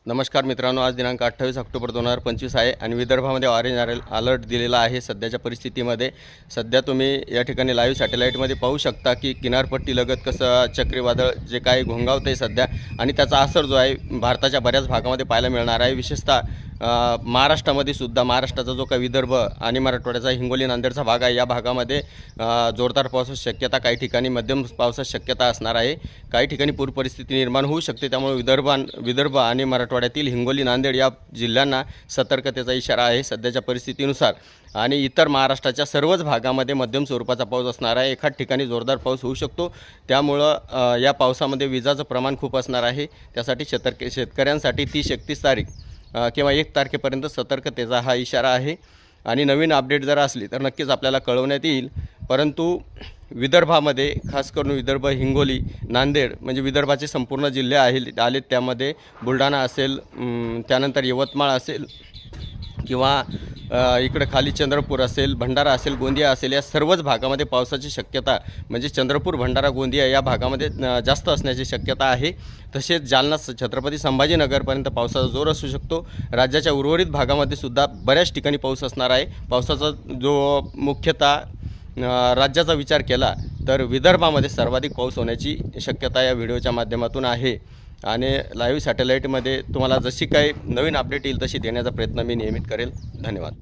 नमस्कार मित्रांनो, आज दिनांक 28 ऑक्टोबर 2025 आहे आणि विदर्भामध्ये ऑरेंज अलर्ट दिलेला आहे. सध्याच्या परिस्थितीमध्ये सध्या तुम्ही या ठिकाणी लाईव्ह सॅटेलाईटमध्ये पाहू शकता की किनारपट्टीलगत कसं चक्रीवादळ जे काही घोंगावतं आहे सध्या, आणि त्याचा असर जो आहे भारताच्या बऱ्याच भागामध्ये पाहायला मिळणार आहे. विशेषतः महाराष्ट्रामध्ये सुद्धा, महाराष्ट्राचा जो काही विदर्भ आणि मराठवाड्याचा हिंगोली नांदेडचा भाग आहे, या भागामध्ये जोरदार पावसाची शक्यता, काही ठिकाणी मध्यम पावसाची शक्यता असणार आहे. काही ठिकाणी पूर परिस्थिती निर्माण होऊ शकते. त्यामुळे विदर्भ आणि मराठवाड्यातील हिंगोली नांदेड या जिल्ह्यांना सतर्कतेचा इशारा आहे सध्याच्या परिस्थितीनुसार. आणि इतर महाराष्ट्राच्या सर्वच भागामध्ये मध्यम स्वरूपाचा पाऊस असणार आहे. एखाद ठिकाणी जोरदार पाऊस होऊ शकतो. त्यामुळं या पावसामध्ये विजाचं प्रमाण खूप असणार आहे. त्यासाठी शेतकऱ्यांसाठी 30-31 तारीख किंवा 1 तारखेपर्यंत सतर्कतेचा हा इशारा आहे. आणि नवीन अपडेट जर असली तर नक्कीच आपल्याला कळवण्यात येईल. परंतु विदर्भामध्ये, खास करून विदर्भ, हिंगोली, नांदेड म्हणजे विदर्भाचे संपूर्ण जिल्हे आलेत. त्यामध्ये बुलढाणा असेल, त्यानंतर यवतमाळ असेल, किंवा इकडे खाली चंद्रपूर असेल, भंडारा असेल, गोंदिया असेल, या सर्वच भागामध्ये पावसाची शक्यता, म्हणजे चंद्रपूर, भंडारा, गोंदिया या भागामध्ये जास्त असण्याची शक्यता आहे. तसेच जालना, छत्रपती संभाजीनगरपर्यंत पावसाचा जोर असू शकतो. राज्याच्या उर्वरित भागामध्ये सुद्धा बऱ्याच ठिकाणी पाऊस असणार आहे. पावसाचा जो मुख्यतः राज्याचा विचार केला तर विदर्भामध्ये सर्वाधिक पाऊस होण्याची शक्यता या व्हिडिओच्या माध्यमातून आहे. आणि लाईव्ह सॅटेलाईटमध्ये तुम्हाला जशी काही नवीन अपडेट येईल तशी देण्याचा प्रयत्न मी नियमित करेल. धन्यवाद.